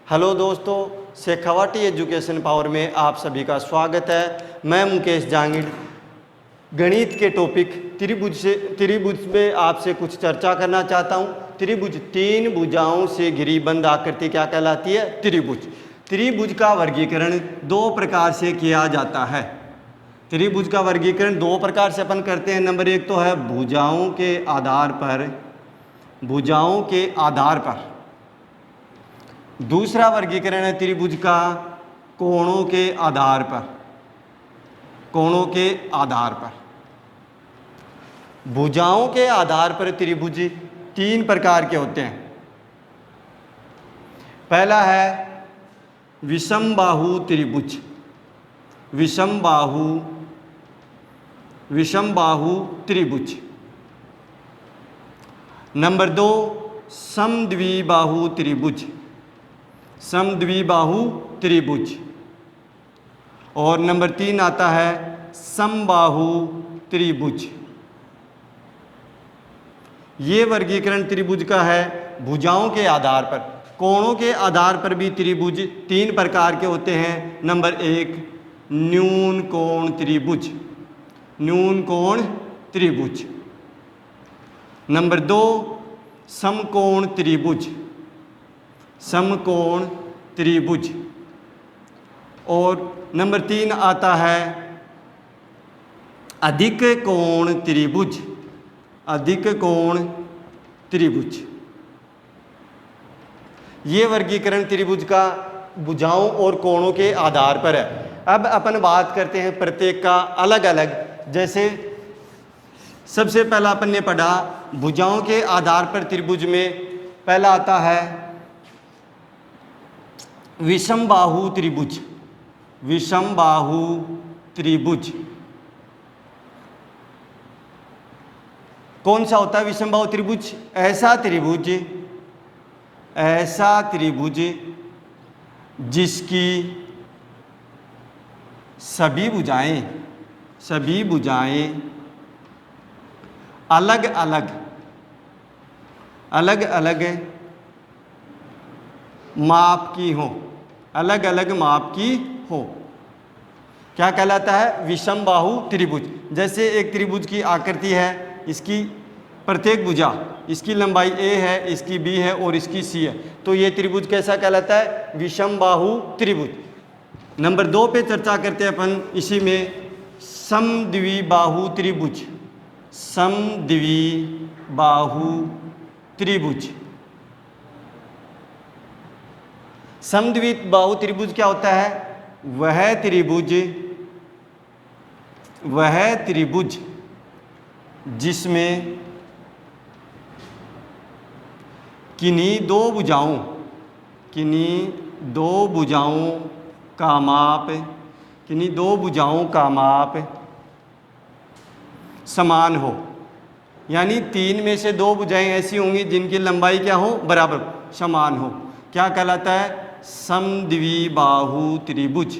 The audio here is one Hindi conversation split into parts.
हेलो दोस्तों, शेखावाटी एजुकेशन पावर में आप सभी का स्वागत है। मैं मुकेश जांगिड़ गणित के टॉपिक त्रिभुज में आपसे कुछ चर्चा करना चाहता हूं। त्रिभुज तीन भुजाओं से घिरी बंद आकृति क्या कहलाती है? त्रिभुज। त्रिभुज का वर्गीकरण दो प्रकार से किया जाता है। त्रिभुज का वर्गीकरण दो प्रकार से अपन करते हैं। नंबर एक तो है भुजाओं के आधार पर। दूसरा वर्गीकरण है त्रिभुज का कोणों के आधार पर। भुजाओं के आधार पर त्रिभुज तीन प्रकार के होते हैं। पहला है विषमबाहु त्रिभुज। विषमबाहु त्रिभुज। नंबर दो समद्विबाहु त्रिभुज। और नंबर तीन आता है समबाहु त्रिभुज। ये वर्गीकरण त्रिभुज का है भुजाओं के आधार पर। कोणों के आधार पर भी त्रिभुज तीन प्रकार के होते हैं। नंबर एक न्यून कोण त्रिभुज। नंबर दो समकोण त्रिभुज। और नंबर तीन आता है अधिक कोण त्रिभुज। ये वर्गीकरण त्रिभुज का भुजाओं और कोणों के आधार पर है। अब अपन बात करते हैं प्रत्येक का अलग अलग। जैसे सबसे पहला अपन ने पढ़ा भुजाओं के आधार पर त्रिभुज में पहला आता है विषमबाहु त्रिभुज। कौन सा होता है विषमबाहु त्रिभुज? ऐसा त्रिभुज जिसकी सभी भुजाएं अलग अलग माप की हो। क्या कहलाता है? विषमबाहु त्रिभुज। जैसे एक त्रिभुज की आकृति है, इसकी प्रत्येक भुजा, इसकी लंबाई a है, इसकी b है और इसकी c है, तो ये त्रिभुज कैसा कहलाता है? विषमबाहु त्रिभुज। नंबर दो पे चर्चा करते हैं अपन इसी में समद्विबाहु त्रिभुज। समद्विबाहु त्रिभुज क्या होता है? वह त्रिभुज जिसमें किन्हीं दो भुजाओं का माप समान हो। यानी तीन में से दो भुजाएं ऐसी होंगी जिनकी लंबाई क्या हो? बराबर, समान हो। क्या कहलाता है? समद्विबाहु त्रिभुज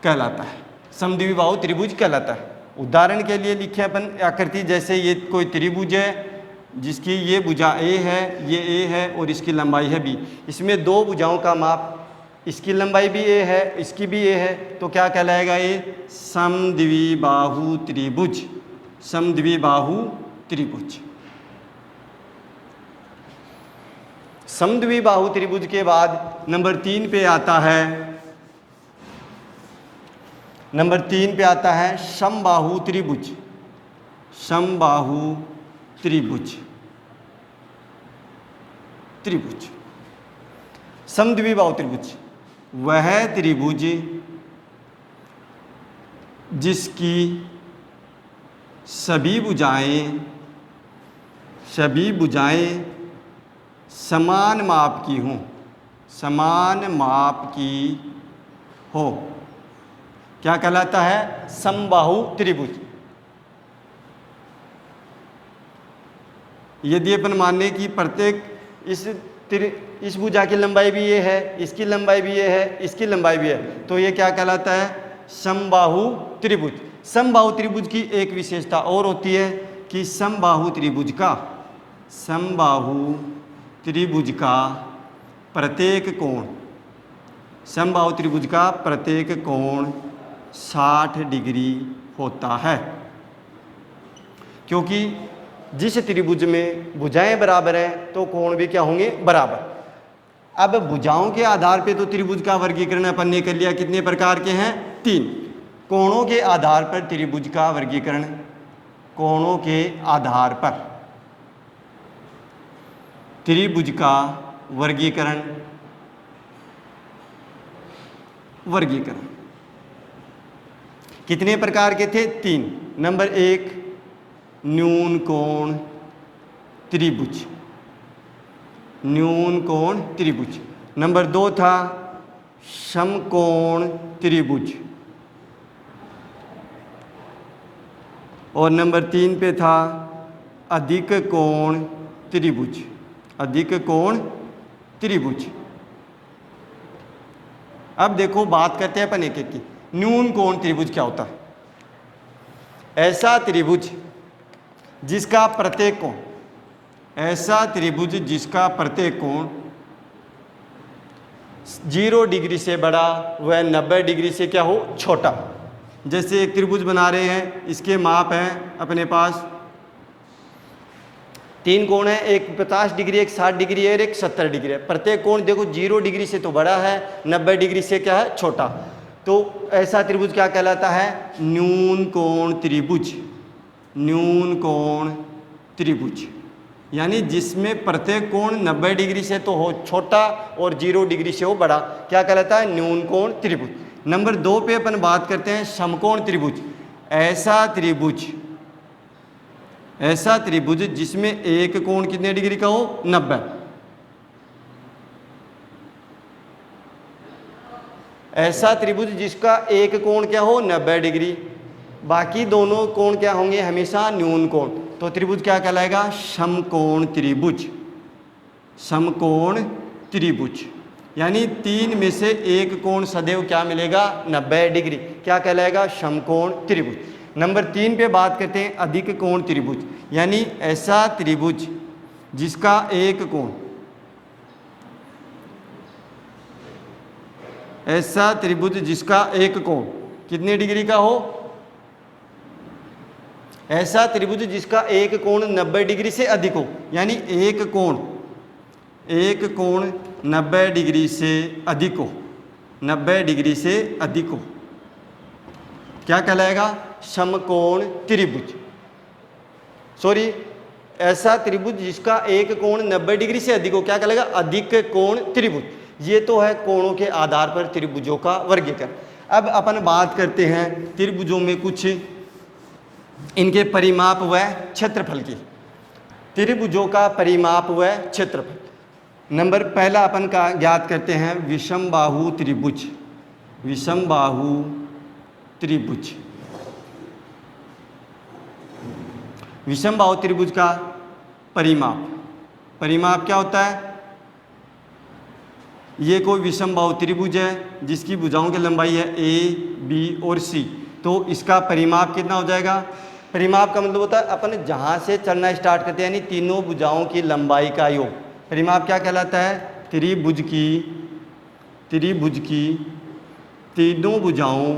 कहलाता है। समद्विबाहु त्रिभुज कहलाता है। उदाहरण के लिए लिखे अपन आकृति, जैसे ये कोई त्रिभुज है जिसकी ये भुजा a है, ये a है और इसकी लंबाई है b। इसमें दो भुजाओं का माप, इसकी लंबाई भी a है, इसकी भी a है, तो क्या कहलाएगा? ये समद्विबाहु त्रिभुज। समद्विबाहु त्रिभुज के बाद नंबर तीन पे आता है समबाहु त्रिभुज। समद्विबाहु त्रिभुज वह त्रिभुज जिसकी सभी भुजाएं समान माप की हो। क्या कहलाता है? समबाहु त्रिभुज। यदि अपन माने कि प्रत्येक इस भुजा की लंबाई भी ये है, इसकी लंबाई भी ये है, इसकी लंबाई भी है, तो ये क्या कहलाता है? समबाहु त्रिभुज। समबाहु त्रिभुज की एक विशेषता और होती है कि समबाहु त्रिभुज का समबाहु त्रिभुज का प्रत्येक कोण, समबाहु त्रिभुज का प्रत्येक कोण 60 डिग्री होता है। क्योंकि जिस त्रिभुज में भुजाएं बराबर हैं तो कोण भी क्या होंगे, बराबर। अब भुजाओं के आधार पे तो त्रिभुज का वर्गीकरण अपन ने कर लिया। कितने प्रकार के हैं, 3। कोणों के आधार पर त्रिभुज का वर्गीकरण, कोणों के आधार पर त्रिभुज का वर्गीकरण, वर्गीकरण कितने प्रकार के थे, 3। नंबर 1 न्यून कोण त्रिभुज, न्यून कोण त्रिभुज। नंबर 2 था समकोण त्रिभुज, और नंबर 3 पे था अधिक कोण त्रिभुज, अधिक कोण त्रिभुज। अब देखो बात करते हैं अपन एक एक की। न्यून कोण त्रिभुज क्या होता है, ऐसा त्रिभुज जिसका प्रत्येक कोण, ऐसा त्रिभुज जिसका प्रत्येक कोण 0 डिग्री से बड़ा व 90 डिग्री से क्या हो, छोटा। जैसे एक त्रिभुज बना रहे हैं, इसके माप हैं अपने पास 3 कोण है, एक 50 डिग्री, एक 60 डिग्री है और एक 70 डिग्री है। प्रत्येक कोण देखो 0 डिग्री से तो बड़ा है, 90 डिग्री से क्या है, छोटा। तो ऐसा त्रिभुज क्या कहलाता है, न्यून कोण त्रिभुज, न्यून कोण त्रिभुज। यानी जिसमें प्रत्येक कोण 90 डिग्री से तो हो छोटा और 0 डिग्री से हो बड़ा, क्या कहलाता है, न्यून कोण त्रिभुज। नंबर 2 पे अपन बात करते हैं समकोण त्रिभुज। ऐसा त्रिभुज, ऐसा त्रिभुज जिसमें एक कोण कितने डिग्री का हो, 90। ऐसा त्रिभुज जिसका एक कोण क्या हो, 90 डिग्री, बाकी दोनों कोण क्या होंगे, हमेशा न्यून कोण। तो त्रिभुज क्या कहलाएगा, समकोण त्रिभुज, समकोण त्रिभुज। यानी 3 में से एक कोण सदैव क्या मिलेगा, 90 डिग्री, क्या कहलाएगा, समकोण त्रिभुज। नंबर 3 पे बात करते हैं अधिक कोण त्रिभुज। यानी ऐसा त्रिभुज जिसका एक कोण, ऐसा त्रिभुज जिसका एक कोण कितने डिग्री का हो, ऐसा त्रिभुज जिसका एक कोण 90 डिग्री से अधिक हो। यानी एक कोण 90 डिग्री से अधिक हो, 90 डिग्री से अधिक हो, क्या कहलाएगा, समकोण त्रिभुज। सॉरी, ऐसा त्रिभुज जिसका एक कोण 90 डिग्री से अधिक हो, क्या कहलाएगा, अधिक कोण त्रिभुज। ये तो है कोणों के आधार पर त्रिभुजों का वर्गीकरण। अब अपन बात करते हैं त्रिभुजों में कुछ इनके परिमाप व क्षेत्रफल की। त्रिभुजों का परिमाप व क्षेत्रफल। नंबर पहला अपन का ज्ञात करते हैं विषमबाहु त्रिभुज, विषमबाहु त्रिभुज। विषमबाहु त्रिभुज का परिमाप, परिमाप क्या होता है, ये कोई विषमबाहु त्रिभुज है जिसकी भुजाओं की लंबाई है ए, बी और सी। तो इसका परिमाप कितना हो जाएगा, परिमाप का मतलब होता है अपन जहाँ से चलना स्टार्ट करते हैं यानी तीनों भुजाओं की लंबाई का योग। परिमाप क्या कहलाता है, त्रिभुज की तीनों भुजाओं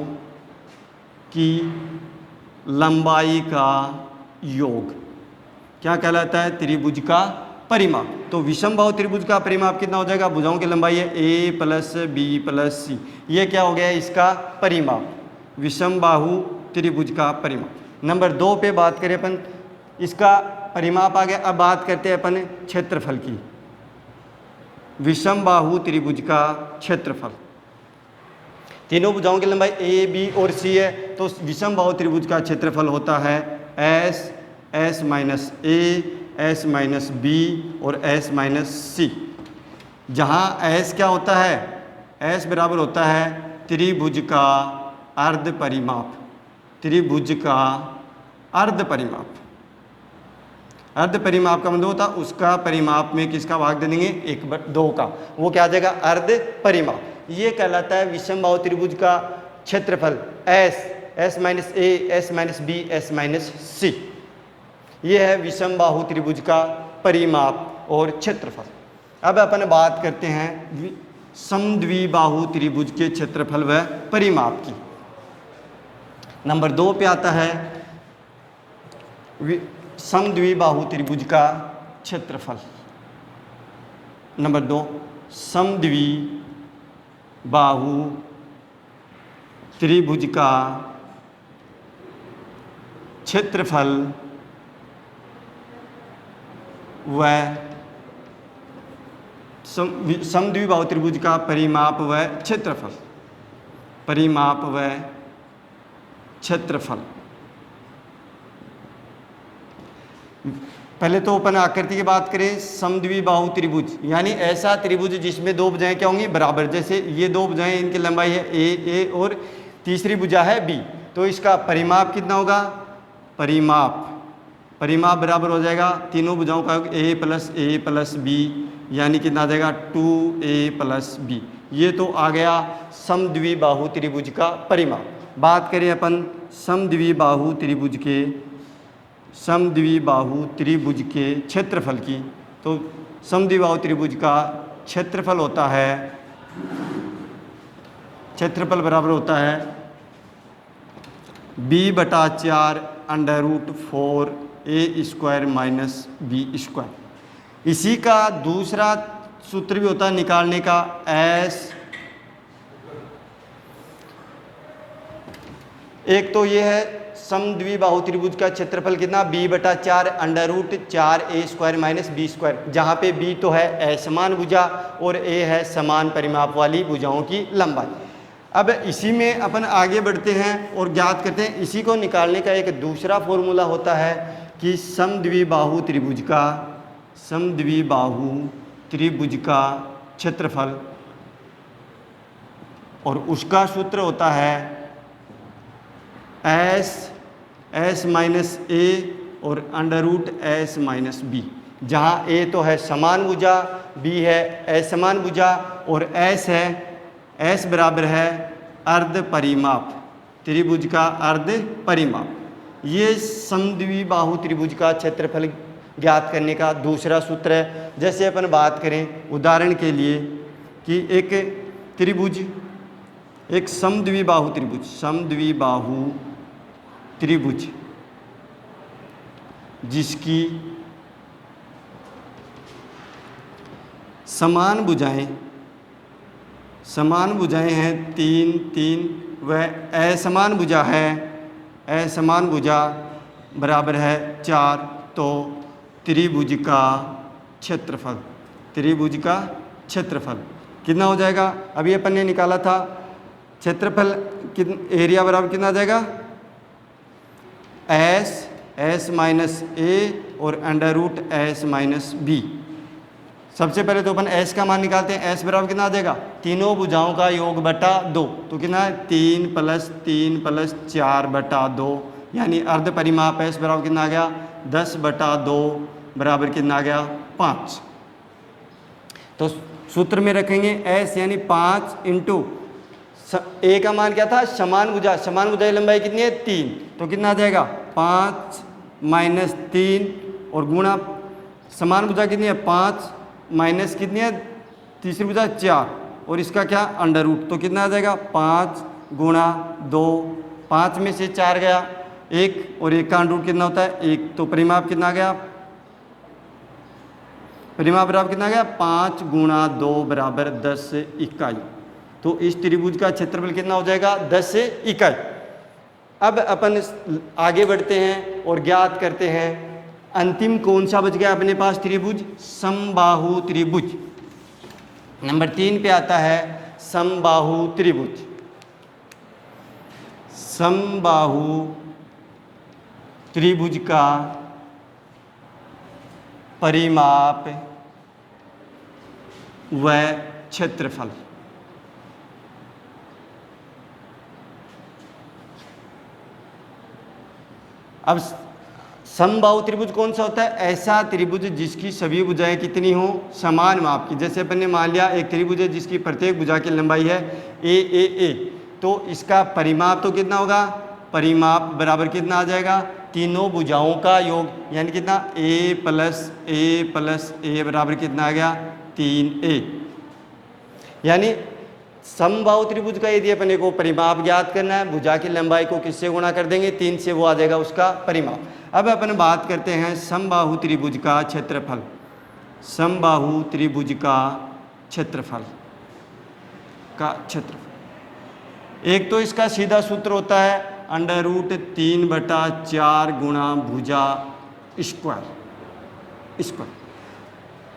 की लंबाई का योग क्या कहलाता है, त्रिभुज का परिमाप। तो विषमबाहु त्रिभुज का परिमाप कितना हो जाएगा, भुजाओं की लंबाई है ए प्लस बी प्लस सी, ये क्या हो गया इसका परिमाप, विषमबाहु त्रिभुज का परिमाप। नंबर 2 पे बात करें अपन, इसका परिमाप आ गया। अब बात करते हैं अपन क्षेत्रफल की। विषमबाहु त्रिभुज का क्षेत्रफल, तीनों भुजाओं की लंबाई ए, बी और सी है, तो विषमबाहु त्रिभुज का क्षेत्रफल होता है S, S minus A, S minus B और एस माइनस सी। जहाँ एस क्या होता है, एस बराबर होता है त्रिभुज का अर्ध परिमाप, त्रिभुज का अर्ध परिमाप। अर्ध परिमाप का मतलब होता है उसका परिमाप में किसका भाग दे देंगे, 1/2 का, वो क्या आ जाएगा, अर्ध परिमाप। ये कहलाता है विषमबाहु त्रिभुज का क्षेत्रफल S, S minus A, S minus B, S minus C. ये है विषमबाहु त्रिभुज का परिमाप और क्षेत्रफल। अब अपन बात करते हैं समद्विबाहु त्रिभुज के क्षेत्रफल व परिमाप की। नंबर 2 पे आता है समद्विबाहु त्रिभुज का क्षेत्रफल। नंबर 2 समद्विबाहु त्रिभुज का क्षेत्रफल व समद्विबाहु त्रिभुज का परिमाप व क्षेत्रफल। परिमाप व क्षेत्रफल। पहले तो अपन आकृति की बात करें। समद्विबाहु त्रिभुज यानी ऐसा त्रिभुज जिसमें दो भुजाएं क्या होंगी, बराबर। जैसे ये दो भुजाएं, इनकी लंबाई है ए और तीसरी भुजा है बी, तो इसका परिमाप कितना होगा, परिमाप बराबर हो जाएगा तीनों भुजाओं का ए प्लस बी, यानी कितना आ जाएगा 2a प्लस बी। ये तो आ गया समद्विबाहु त्रिभुज का परिमाप। बात करें अपन समद्विबाहु त्रिभुज के क्षेत्रफल की, तो समद्विबाहु त्रिभुज का क्षेत्रफल होता है, क्षेत्रफल बराबर होता है b/4 √4a² माइनस b²। इसी का दूसरा सूत्र भी होता है निकालने का, एक तो ये है समद्विबाहु त्रिभुज का क्षेत्रफल कितना, b/4 √4a² माइनस b², जहाँ पे b तो है असमान भुजा और a है समान परिमाप वाली भुजाओं की लंबाई। अब इसी में अपन आगे बढ़ते हैं और ज्ञात करते हैं। इसी को निकालने का एक दूसरा फॉर्मूला होता है कि समद्विबाहु त्रिभुज का क्षेत्रफल, और उसका सूत्र होता है s माइनस a और √s माइनस b, जहाँ a तो है समान भुजा, b है असमान भुजा और s बराबर है अर्ध परिमाप, त्रिभुज का अर्ध परिमाप। ये समद्विबाहु त्रिभुज का क्षेत्रफल ज्ञात करने का दूसरा सूत्र है। जैसे अपन बात करें उदाहरण के लिए कि एक समद्विबाहु त्रिभुज जिसकी समान भुजाएं हैं 3 व असमान भुजा बराबर है 4, तो त्रिभुज का क्षेत्रफल कितना हो जाएगा। अभी अपन ने निकाला था क्षेत्रफल, एरिया बराबर कितना आ जाएगा, s माइनस a और √s माइनस b। सबसे पहले तो अपन s का मान निकालते हैं। s बराबर कितना आ जाएगा, तीनों भुजाओं का योग बटा 2, तो कितना है 3 + 4/2, यानी अर्ध परिमाप s बराबर कितना आ गया 10/2 बराबर कितना आ गया 5। तो सूत्र में रखेंगे s यानी 5 इंटू a का मान क्या था, समान भुजा की लंबाई कितनी है 3, तो कितना आ जाएगा 5 माइनस 3 और गुणा समान भुजा कितनी है 5 माइनस कितनी है तीसरी भुजा 4 और इसका क्या √, तो कितना आ जाएगा 5 गुणा 2, 5 में से 4 गया 1 और 1 का √ कितना होता है 1, तो परिमाप कितना आ गया, परिमाप बराबर कितना आ गया 5 गुणा 2 बराबर 10 इकाई। तो इस त्रिभुज का क्षेत्रफल कितना हो जाएगा 10 इकाई। अब अपन आगे बढ़ते हैं और ज्ञात करते हैं अंतिम कौन सा बच गया अपने पास त्रिभुज, समबाहु त्रिभुज। नंबर 3 पे आता है समबाहु त्रिभुज। समबाहु त्रिभुज का परिमाप व क्षेत्रफल। अब समबाहु त्रिभुज कौन सा होता है, ऐसा त्रिभुज जिसकी सभी भुजाएं कितनी हो समान माप की। जैसे अपन ने मान लिया एक त्रिभुज है जिसकी प्रत्येक भुजा की लंबाई है a, तो इसका परिमाप तो कितना होगा, परिमाप बराबर कितना आ जाएगा तीनों भुजाओं का योग, यानी कितना a प्लस ए बराबर कितना आ गया 3a। यानी समबाहु त्रिभुज का यदि अपने को परिमाप ज्ञात करना है, भुजा की लंबाई को किससे गुणा कर देंगे 3 से, वो आ जाएगा उसका परिमाप। अब अपन बात करते हैं समबाहु त्रिभुज का क्षेत्रफल। समबाहु त्रिभुज का क्षेत्रफल एक तो इसका सीधा सूत्र होता है √3/4 गुणा भुजा स्क्वायर।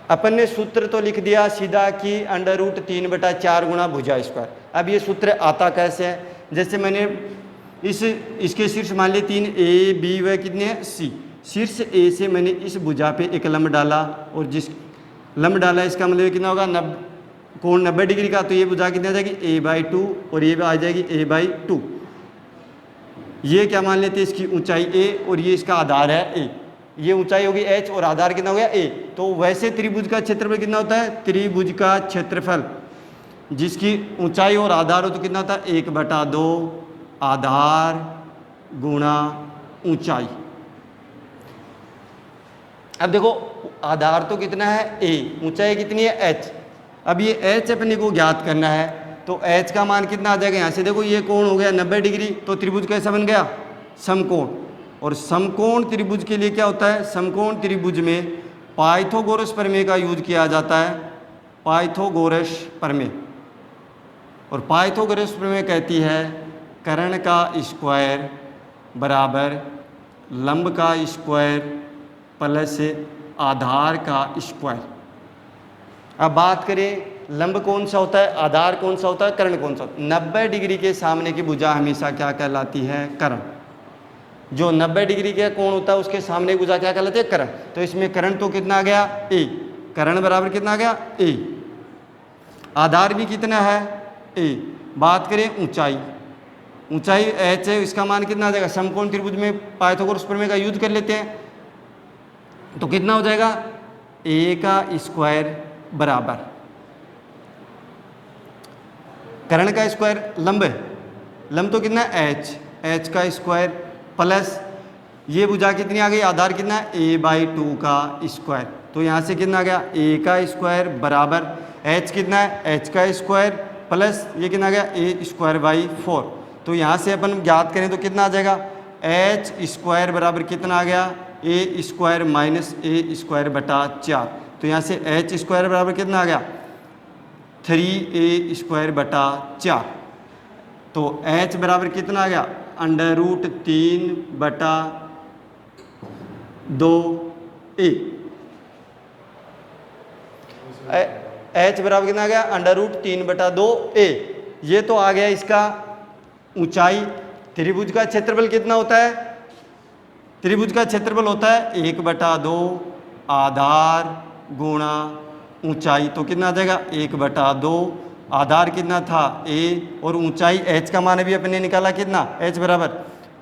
अपन ने सूत्र तो लिख दिया सीधा कि √3/4 गुणा भुजा स्क्वायर। अब ये सूत्र आता कैसे है, जैसे मैंने इसके शीर्ष मान लिए 3 a b व कितने हैं c। शीर्ष a से मैंने इस भुजा पे एक लंब डाला, और जिस लंब डाला इसका मतलब कितना होगा कोण 90 डिग्री का, तो ये भुजा कितनी आ जाएगी a/2 और ये आ जाएगी a/2। ये क्या मान लेते हैं इसकी ऊंचाई a और ये इसका आधार है a। ये ऊंचाई होगी h और आधार कितना हो गया a। तो वैसे त्रिभुज का क्षेत्रफल कितना होता है, त्रिभुज का क्षेत्रफल जिसकी ऊंचाई और आधार हो तो कितना होता है 1/2 आधार गुणा ऊंचाई। अब देखो आधार तो कितना है a, ऊंचाई कितनी है h। अब ये h अपने को ज्ञात करना है, तो h का मान कितना आ जाएगा, यहाँ से देखो ये कोण हो गया 90 डिग्री, तो त्रिभुज कैसा बन गया समकोण। और समकोण त्रिभुज के लिए क्या होता है, समकोण त्रिभुज में पाइथागोरस प्रमेय का यूज किया जाता है, पाइथागोरस प्रमेय। और पाइथागोरस प्रमेय कहती है कर्ण का स्क्वायर बराबर लंब का स्क्वायर प्लस आधार का स्क्वायर। अब बात करें लंब कौन सा होता है, आधार कौन सा होता है, कर्ण कौन सा होता है। 90 डिग्री के सामने की भुजा हमेशा क्या कहलाती है, कर्ण। जो 90 डिग्री का कोण होता है उसके सामने की भुजा क्या कहलाती है, कर्ण। तो इसमें कर्ण तो कितना आ गया a, कर्ण बराबर कितना आ गया a, आधार भी कितना है a। बात करें ऊंचाई, ऊंचाई h है, इसका मान कितना आ जाएगा, समकोण त्रिभुज में पाइथागोरस प्रमेय का यूज कर लेते हैं, तो कितना हो जाएगा a का स्क्वायर बराबर कर्ण का स्क्वायर लंब है, लंब तो कितना है h का स्क्वायर प्लस ये भुजा कितनी आ गई, आधार कितना है a/2 का स्क्वायर। तो यहाँ से कितना आ गया a का स्क्वायर बराबर h कितना है h का स्क्वायर प्लस ये कितना आ गया a²/4। तो यहाँ से अपन ज्ञात करें तो कितना आ जाएगा h स्क्वायर बराबर कितना आ गया a² माइनस a²/4। तो यहाँ से h स्क्वायर बराबर कितना आ गया 3a²/4। तो h बराबर कितना आ गया √3/2a। h बराबर कितना आ गया √3/2a। ये तो आ गया इसका ऊंचाई। त्रिभुज का क्षेत्रफल कितना होता है, त्रिभुज का क्षेत्रफल होता है 1/2 आधार गुणा ऊंचाई। तो कितना आ जाएगा 1/2, आधार कितना था a और ऊंचाई h का मान भी अपने निकाला कितना h बराबर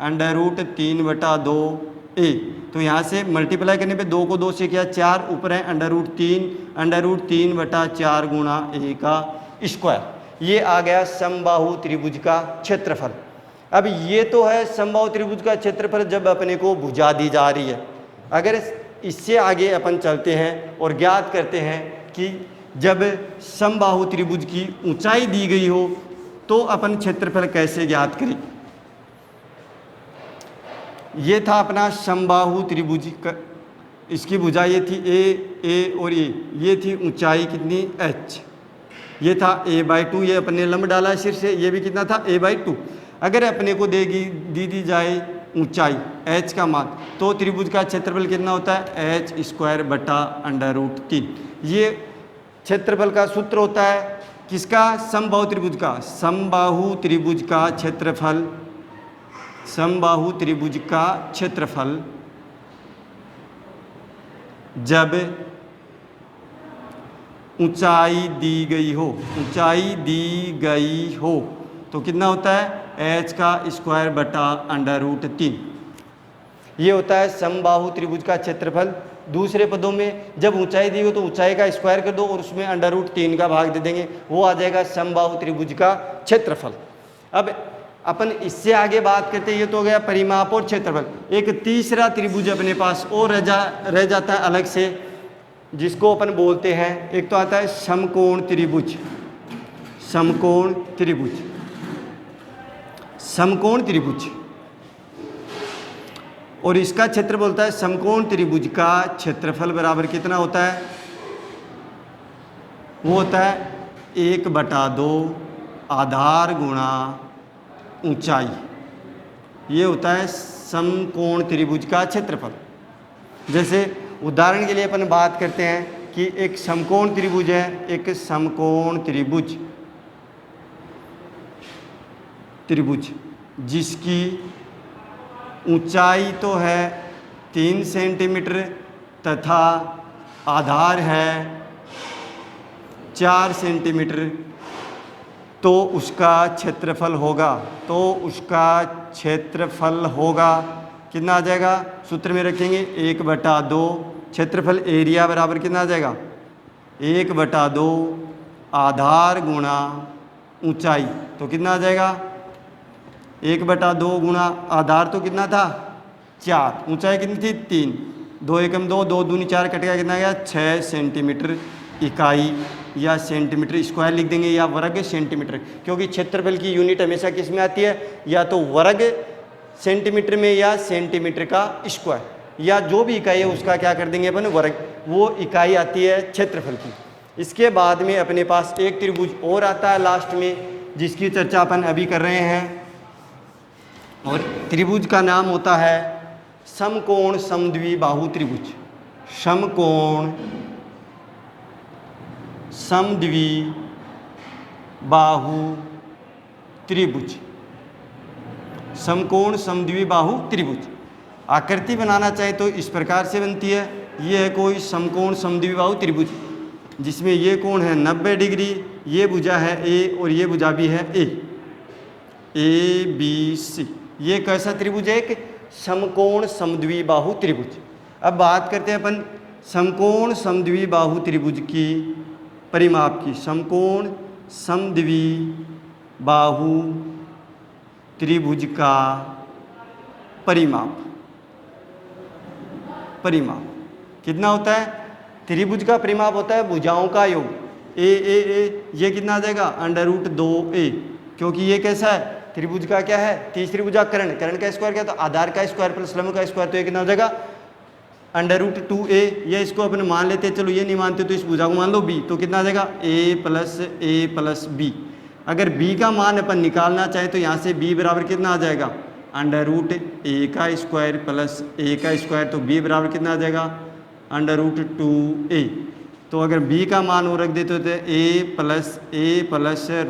√3/2a। तो यहाँ से मल्टीप्लाई करने पे 2 को 2 से किया 4, ऊपर है √3/4 गुणा a का स्क्वायर। ये आ गया समबाहु त्रिभुज का क्षेत्रफल। अब ये तो है समबाहु त्रिभुज का क्षेत्रफल जब अपने को भुजा दी जा रही है। अगर इससे आगे अपन चलते हैं और ज्ञात करते हैं कि जब समबाहु त्रिभुज की ऊंचाई दी गई हो तो अपन क्षेत्रफल कैसे ज्ञात करें। ये था अपना समबाहु त्रिभुज का, इसकी भुजा ये थी a और ये थी ऊंचाई कितनी h, ये था a/2, ये अपने लंब डाला है शीर्ष से, ये भी कितना था a/2। अगर अपने को दी जाए ऊंचाई h का मान, तो त्रिभुज का क्षेत्रफल कितना होता है h²/√3। ये क्षेत्रफल का सूत्र होता है किसका, समबाहु त्रिभुज का। समबाहु त्रिभुज का क्षेत्रफल, समबाहु त्रिभुज का क्षेत्रफल जब ऊंचाई दी गई हो, ऊंचाई दी गई हो तो कितना होता है h²/√3। ये होता है समबाहु त्रिभुज का क्षेत्रफल। दूसरे पदों में जब ऊंचाई दी हो तो ऊंचाई का स्क्वायर कर दो और उसमें √3 का भाग दे देंगे, वो आ जाएगा समबाहु त्रिभुज का क्षेत्रफल। अब अपन इससे आगे बात करते हैं, ये तो हो गया परिमाप और क्षेत्रफल। एक तीसरा त्रिभुज अपने पास और रह जाता है अलग से, जिसको अपन बोलते हैं, एक तो आता है समकोण त्रिभुज। समकोण त्रिभुज, समकोण त्रिभुज, और इसका क्षेत्र बोलता है समकोण त्रिभुज का क्षेत्रफल बराबर कितना होता है? वो होता है 1/2 आधार गुणा ऊंचाई। ये होता है समकोण त्रिभुज का क्षेत्रफल। जैसे उदाहरण के लिए अपन बात करते हैं कि एक समकोण त्रिभुज है, एक समकोण त्रिभुज जिसकी ऊंचाई तो है 3 सेंटीमीटर तथा आधार है 4 सेंटीमीटर, तो उसका क्षेत्रफल होगा कितना आ जाएगा? सूत्र में रखेंगे 1/2 क्षेत्रफल एरिया बराबर कितना आ जाएगा? 1/2 आधार गुणा ऊंचाई, तो कितना आ जाएगा? 1/2 गुणा आधार तो कितना था? 4, ऊंचाई कितनी थी? 3, 2 एकम 2, 2 दूनी 4 कट गया, कितना आ गया? 6 सेंटीमीटर इकाई, या सेंटीमीटर स्क्वायर लिख देंगे या वर्ग सेंटीमीटर, क्योंकि क्षेत्रफल की यूनिट हमेशा किस में आती है? या तो वर्ग सेंटीमीटर में या सेंटीमीटर का स्क्वायर, या जो भी इकाई है उसका क्या कर देंगे अपन? वर्ग। वो इकाई आती है क्षेत्रफल की। इसके बाद में अपने पास एक त्रिभुज और आता है लास्ट में, जिसकी चर्चा अपन अभी कर रहे हैं, और त्रिभुज का नाम होता है समकोण समद्विबाहु त्रिभुज। समकोण समद्विबाहु त्रिभुज, समकोण समद्विबाहु त्रिभुज। आकृति बनाना चाहे तो इस प्रकार से बनती है। ये है कोई समकोण समद्विबाहु त्रिभुज, जिसमें ये कोण है 90 डिग्री, ये भुजा है ए और ये भुजा भी है ABC। ये कैसा त्रिभुज है? एक समकोण समद्विबाहु त्रिभुज। अब बात करते हैं अपन समकोण समद्विबाहु त्रिभुज की परिमाप की। समकोण समद्विबाहु त्रिभुज का परिमाप कितना होता है? त्रिभुज का परिमाप होता है भुजाओं का योग। ए ये कितना आ जाएगा? √2a, क्योंकि ये कैसा है? त्रिभुज का क्या है? तीसरी भुजा कर्ण का स्क्वायर क्या? तो आधार का स्क्वायर प्लस लंब का स्क्वायर, तो ये कितना हो जाएगा? √2a। ये इसको अपन मान लेते हैं, चलो ये नहीं मानते तो इस भुजा को मान लो b, तो कितना आ जाएगा? a + b। अगर b का मान अपन निकालना चाहें तो यहाँ से b बराबर कितना आ जाएगा? √a का स्क्वायर प्लस a का स्क्वायर, तो b बराबर कितना आ जाएगा? √2a। तो अगर b का मान वो रख देते तो a +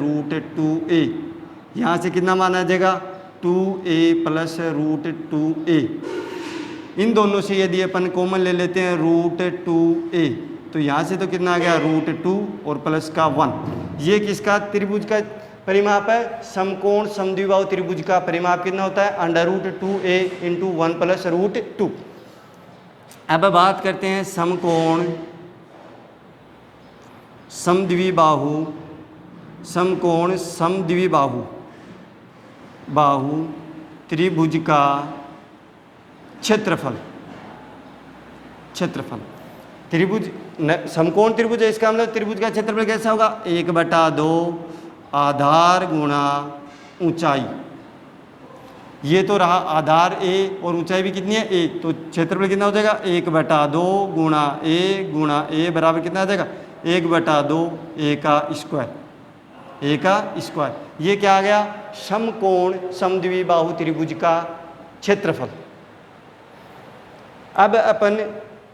√2a, यहाँ से कितना मान आ जाएगा? 2a + √2a। इन दोनों से यदि अपन कॉमन ले लेते हैं √2a, तो यहाँ से तो कितना आ गया? √2 और प्लस का 1। ये किसका त्रिभुज का परिमाप है? समकोण समद्विबाहु त्रिभुज का परिमाप कितना होता है? √2a × 1 + √2। अब बात करते हैं समकोण समद्विबाहु त्रिभुज का क्षेत्रफल। त्रिभुज समकोण त्रिभुज है, इसका मतलब त्रिभुज का क्षेत्रफल कैसा होगा? 1/2 आधार गुणा ऊंचाई। ये तो रहा आधार a और ऊंचाई भी कितनी है? a, तो क्षेत्रफल कितना हो जाएगा? 1/2 गुणा a बराबर कितना आ जाएगा? 1/2 a का स्क्वायर। ये क्या आ गया? समकोण समद्विबाहु त्रिभुज का क्षेत्रफल। अब अपन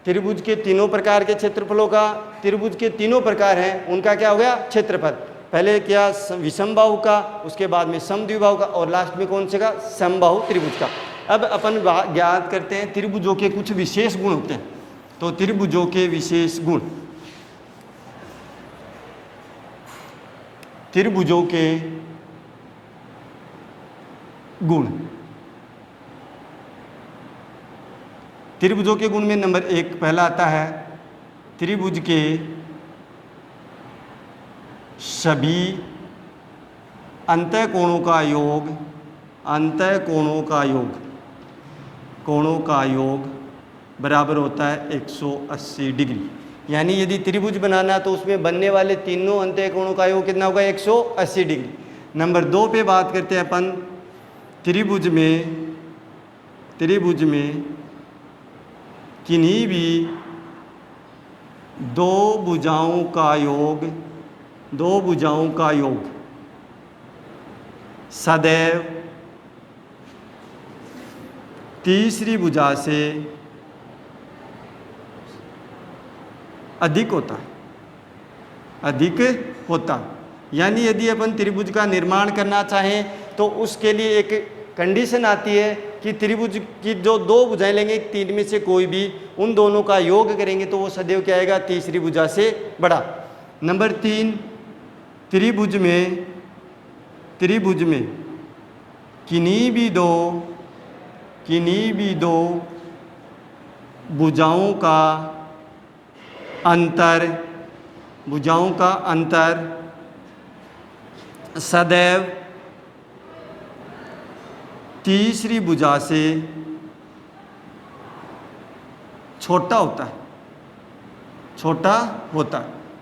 त्रिभुज के तीनों प्रकार के क्षेत्रफलों का, त्रिभुज के तीनों प्रकार हैं उनका क्या हो गया? क्षेत्रफल। पहले क्या? विषमबाहु का, उसके बाद में समद्विबाहु का, और लास्ट में कौन से का? समबाहु त्रिभुज का। अब अपन ज्ञात करते हैं त्रिभुजों के कुछ विशेष गुण होते हैं। तो त्रिभुजों के विशेष गुण, त्रिभुजों के गुण, त्रिभुजों के गुण में नंबर 1 पहला आता है त्रिभुज के सभी अंतःकोणों का योग अंतः कोणों का योग, कोणों का योग बराबर होता है 180 डिग्री। यानी यदि त्रिभुज बनाना तो उसमें बनने वाले तीनों अंतः कोणों का योग कितना होगा? 180 डिग्री। नंबर 2 पे बात करते हैं अपन। त्रिभुज में किन्हीं भी दो भुजाओं का योग सदैव तीसरी भुजा से अधिक होता है। यानी यदि अपन त्रिभुज का निर्माण करना चाहें तो उसके लिए एक कंडीशन आती है कि त्रिभुज की जो दो भुजाएं लेंगे, तीन में से कोई भी उन दोनों का योग करेंगे तो वो सदैव क्या आएगा? तीसरी भुजा से बड़ा। नंबर 3, त्रिभुज में किन्हीं भी दो भुजाओं का अंतर सदैव तीसरी भुजा से छोटा होता है।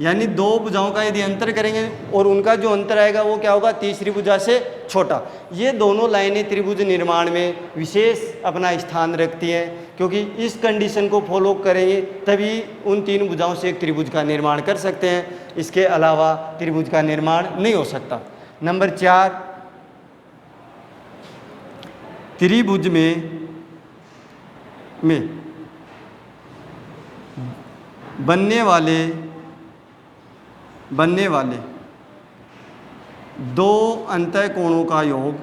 यानी दो भुजाओं का यदि अंतर करेंगे और उनका जो अंतर आएगा वो क्या होगा? तीसरी भुजा से छोटा। ये दोनों लाइनें त्रिभुज निर्माण में विशेष अपना स्थान रखती हैं, क्योंकि इस कंडीशन को फॉलो करेंगे तभी उन तीन भुजाओं से एक त्रिभुज का निर्माण कर सकते हैं। इसके अलावा त्रिभुज का निर्माण नहीं हो सकता। नंबर 4, त्रिभुज में बनने वाले दो अंतः कोणों का योग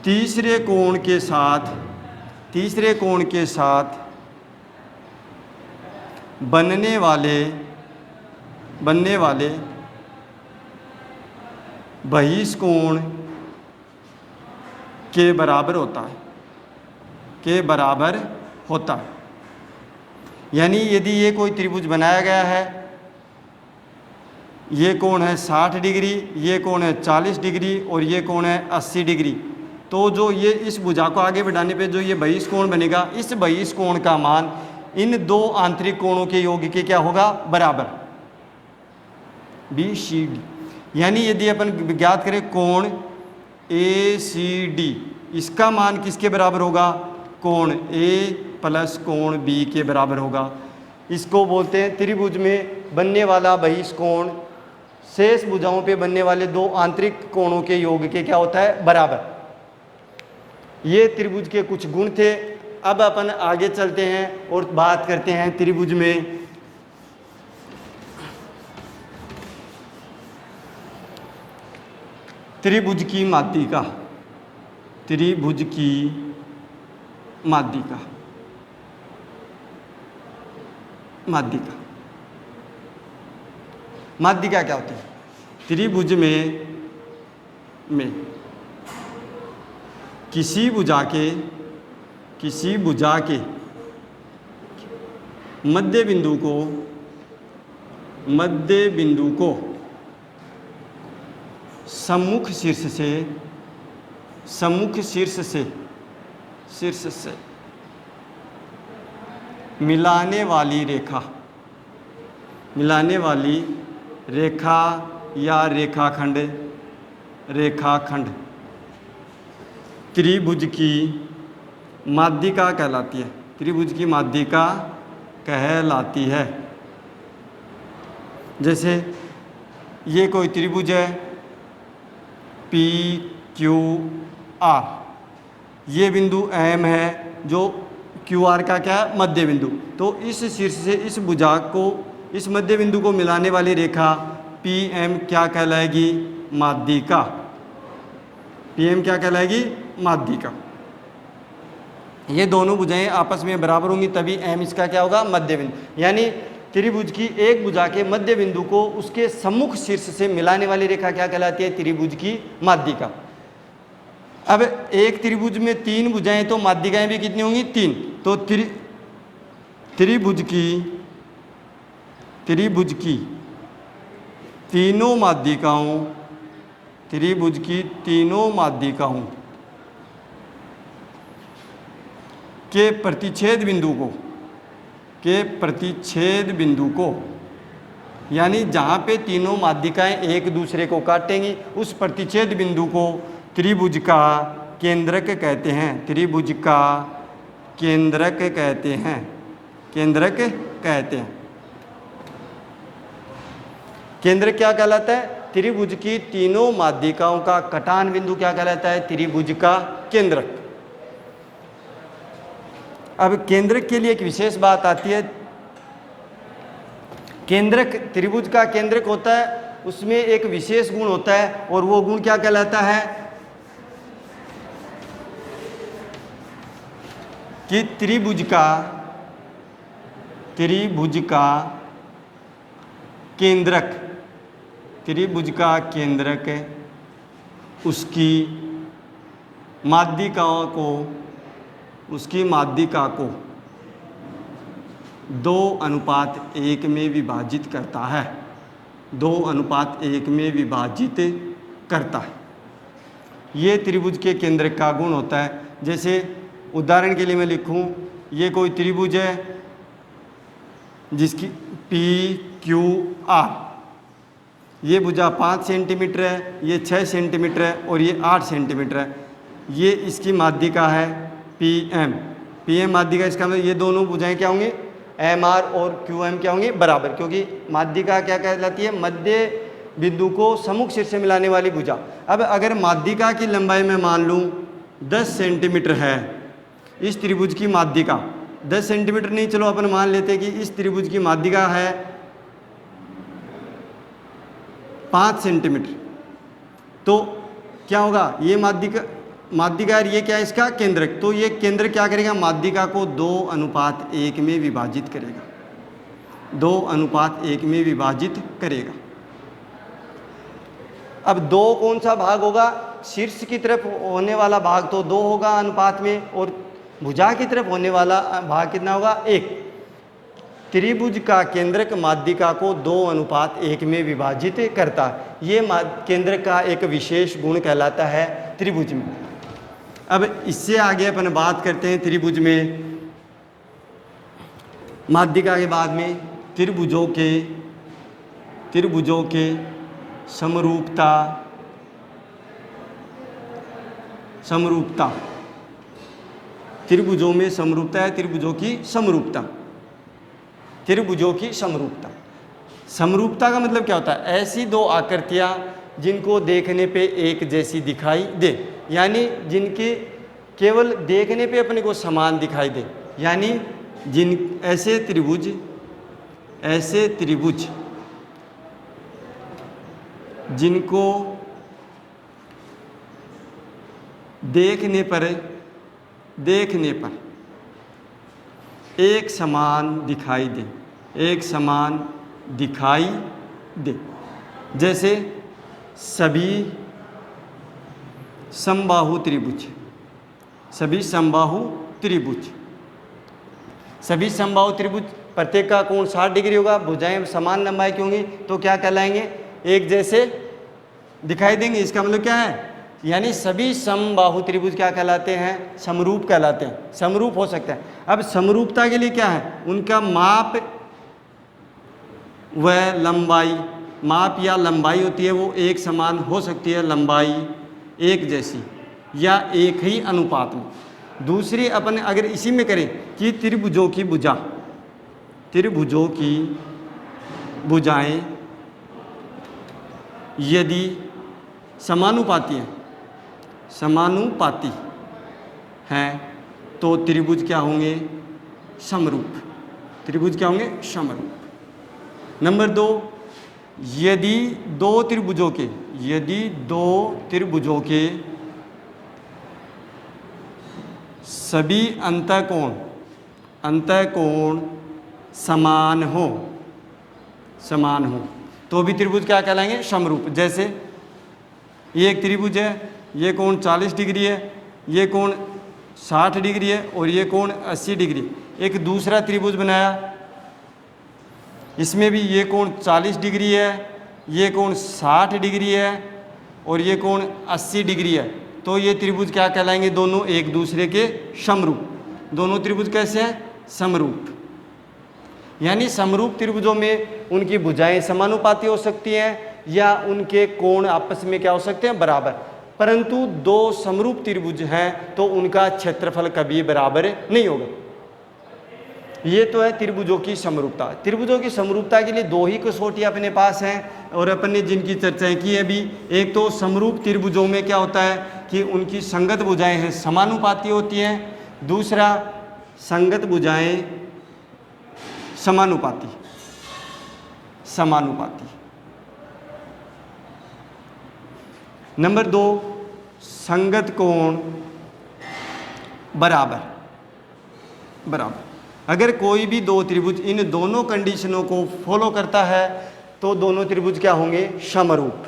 तीसरे कोण के साथ बनने वाले बहिष्कोण के बराबर होता है। यानी यदि ये कोई त्रिभुज बनाया गया है, ये कोण है 60 डिग्री, ये कोण है 40 डिग्री और ये कोण है 80 डिग्री, तो जो ये इस भुजा को आगे बढ़ाने पे जो ये बहिष्कोण बनेगा, इस बहिष्कोण का मान इन दो आंतरिक कोणों के योग के क्या होगा? बराबर, BCD। यानी यदि अपन ज्ञात करें कोण ACD, इसका मान किसके बराबर होगा? कोण A प्लस कोण B के बराबर होगा। इसको बोलते हैं त्रिभुज में बनने वाला बहिष्कोण शेष भुजाओं पे बनने वाले दो आंतरिक कोणों के योग के क्या होता है? बराबर। ये त्रिभुज के कुछ गुण थे। अब अपन आगे चलते हैं और बात करते हैं त्रिभुज में त्रिभुज की माध्यिका क्या होती है? त्रिभुज में किसी भुजा के मध्य बिंदु को सम्मुख शीर्ष से मिलाने वाली रेखा या रेखाखंड त्रिभुज की माध्यिका कहलाती है। जैसे ये कोई त्रिभुज है PQR, ये बिंदु M है जो QR का क्या है? मध्य बिंदु। तो इस शीर्ष से इस भुजा को, इस मध्य बिंदु को मिलाने वाली रेखा PM क्या कहलाएगी? माध्यिका। PM क्या कहलाएगी? माध्यिका। ये दोनों भुजाएं आपस में बराबर होंगी तभी M इसका क्या होगा? मध्य बिंदु। यानी त्रिभुज की एक भुजा के मध्य बिंदु को उसके सम्मुख शीर्ष से मिलाने वाली रेखा क्या कहलाती है? त्रिभुज की माध्यिका। अब एक त्रिभुज में 3 भुजाएं तो माध्यिकाएं भी कितनी होंगी? 3। तो त्रिभुज की तीनों माध्यिकाओं, त्रिभुज की तीनों माध्यिकाओं के प्रतिच्छेद बिंदु को, के प्रतिच्छेद बिंदु को, यानी जहाँ पे तीनों माध्यिकाएं एक दूसरे को काटेंगी उस प्रतिच्छेद बिंदु को त्रिभुज का केंद्रक कहते हैं। त्रिभुज का केंद्रक कहते हैं, केंद्रक कहते हैं। केंद्र क्या कहलाता है? त्रिभुज की तीनों माध्यिकाओं का कटान बिंदु क्या कहलाता है? त्रिभुज का केंद्रक। अब केंद्रक के लिए एक विशेष बात आती है। केंद्रक, त्रिभुज का केंद्रक होता है, उसमें एक विशेष गुण होता है और वो गुण क्या कहलाता है कि त्रिभुज का केंद्रक, त्रिभुज का केंद्रक उसकी माध्यिकाओं को, उसकी माध्यिका को 2:1 में विभाजित करता है, 2:1 में विभाजित करता है। ये त्रिभुज के केंद्रक का गुण होता है। जैसे उदाहरण के लिए मैं लिखूं, ये कोई त्रिभुज है जिसकी PQR, ये भुजा 5 सेंटीमीटर है, ये 6 सेंटीमीटर है और ये 8 सेंटीमीटर है। ये इसकी माध्यिका है PM माध्यिका। इसका मतलब ये दोनों भुजाएं क्या होंगी? MR और QM क्या होंगी? बराबर, क्योंकि माध्यिका क्या कहलाती है? मध्य बिंदु को सम्मुख शीर्ष से मिलाने वाली भुजा। अब अगर माध्यिका की लंबाई मैं मान लूँ 10 सेंटीमीटर है, इस त्रिभुज की माध्यिका 10 सेंटीमीटर नहीं, चलो अपन मान लेते हैं कि इस त्रिभुज की माध्यिका है 5 सेंटीमीटर, तो क्या होगा? ये माध्यिका ये क्या है? इसका केंद्रक। तो ये केंद्र क्या करेगा? माध्यिका को 2:1 में विभाजित करेगा, 2:1 में विभाजित करेगा। अब 2 कौन सा भाग होगा? शीर्ष की तरफ होने वाला भाग तो 2 होगा अनुपात में, और भुजा की तरफ होने वाला भाग कितना होगा? 1। त्रिभुज का केंद्रक माध्यिका को 2:1 में विभाजित करता है। ये केंद्रक का एक विशेष गुण कहलाता है त्रिभुज में। अब इससे आगे अपन बात करते हैं त्रिभुज में, माध्यिका के बाद में त्रिभुजों के समरूपता, त्रिभुजों में समरूपता है, त्रिभुजों की समरूपता, त्रिभुजों की समरूपता। समरूपता का मतलब क्या होता है? ऐसी दो आकृतियां जिनको देखने पे एक जैसी दिखाई दे, यानी जिनके केवल देखने पे अपने को समान दिखाई दे, यानी ऐसे त्रिभुज जिनको देखने पर एक समान दिखाई दे, एक समान दिखाई दे। जैसे सभी समबाहु त्रिभुज, सभी समबाहु त्रिभुज प्रत्येक का कोण 60 डिग्री होगा, भुजाएं समान लंबाई की होंगी, तो क्या कहलाएंगे? एक जैसे दिखाई देंगे। इसका मतलब क्या है? यानी सभी समबाहु त्रिभुज क्या कहलाते हैं? समरूप कहलाते हैं, समरूप हो सकते हैं। अब समरूपता के लिए क्या है? उनका माप व लंबाई, माप या लंबाई होती है वो एक समान हो सकती है, लंबाई एक जैसी या एक ही अनुपात में। दूसरी अपन अगर इसी में करें कि त्रिभुजों की भुजाएं यदि समानुपाती हैं तो त्रिभुज क्या होंगे? समरूप। त्रिभुज क्या होंगे? समरूप। नंबर 2, यदि दो त्रिभुजों के सभी अंतःकोण समान हो तो भी त्रिभुज क्या कहलाएंगे? समरूप। जैसे ये एक त्रिभुज है, ये कोण 40 डिग्री है, ये कोण 60 डिग्री है और ये कोण 80 डिग्री। एक दूसरा त्रिभुज बनाया, इसमें भी ये कोण 40 डिग्री है, ये कोण 60 डिग्री है और ये कोण 80 डिग्री है। तो ये त्रिभुज क्या कहलाएंगे? दोनों एक दूसरे के समरूप। दोनों त्रिभुज कैसे हैं? समरूप। यानी समरूप त्रिभुजों में उनकी भुजाएं समानुपाती हो सकती हैं या उनके कोण आपस में क्या हो सकते हैं? बराबर। परंतु दो समरूप त्रिभुज हैं तो उनका क्षेत्रफल कभी बराबर नहीं होगा। ये तो है त्रिभुजों की समरूपता। त्रिभुजों की समरूपता के लिए दो ही कसौटी अपने पास हैं और अपन ने जिनकी चर्चाएं की है अभी। एक तो समरूप त्रिभुजों में क्या होता है कि उनकी संगत भुजाएं हैं समानुपाती होती हैं, दूसरा संगत भुजाएं समानुपाती। नंबर 2 संगत कोण बराबर। अगर कोई भी दो त्रिभुज इन दोनों कंडीशनों को फॉलो करता है तो दोनों त्रिभुज क्या होंगे? समरूप।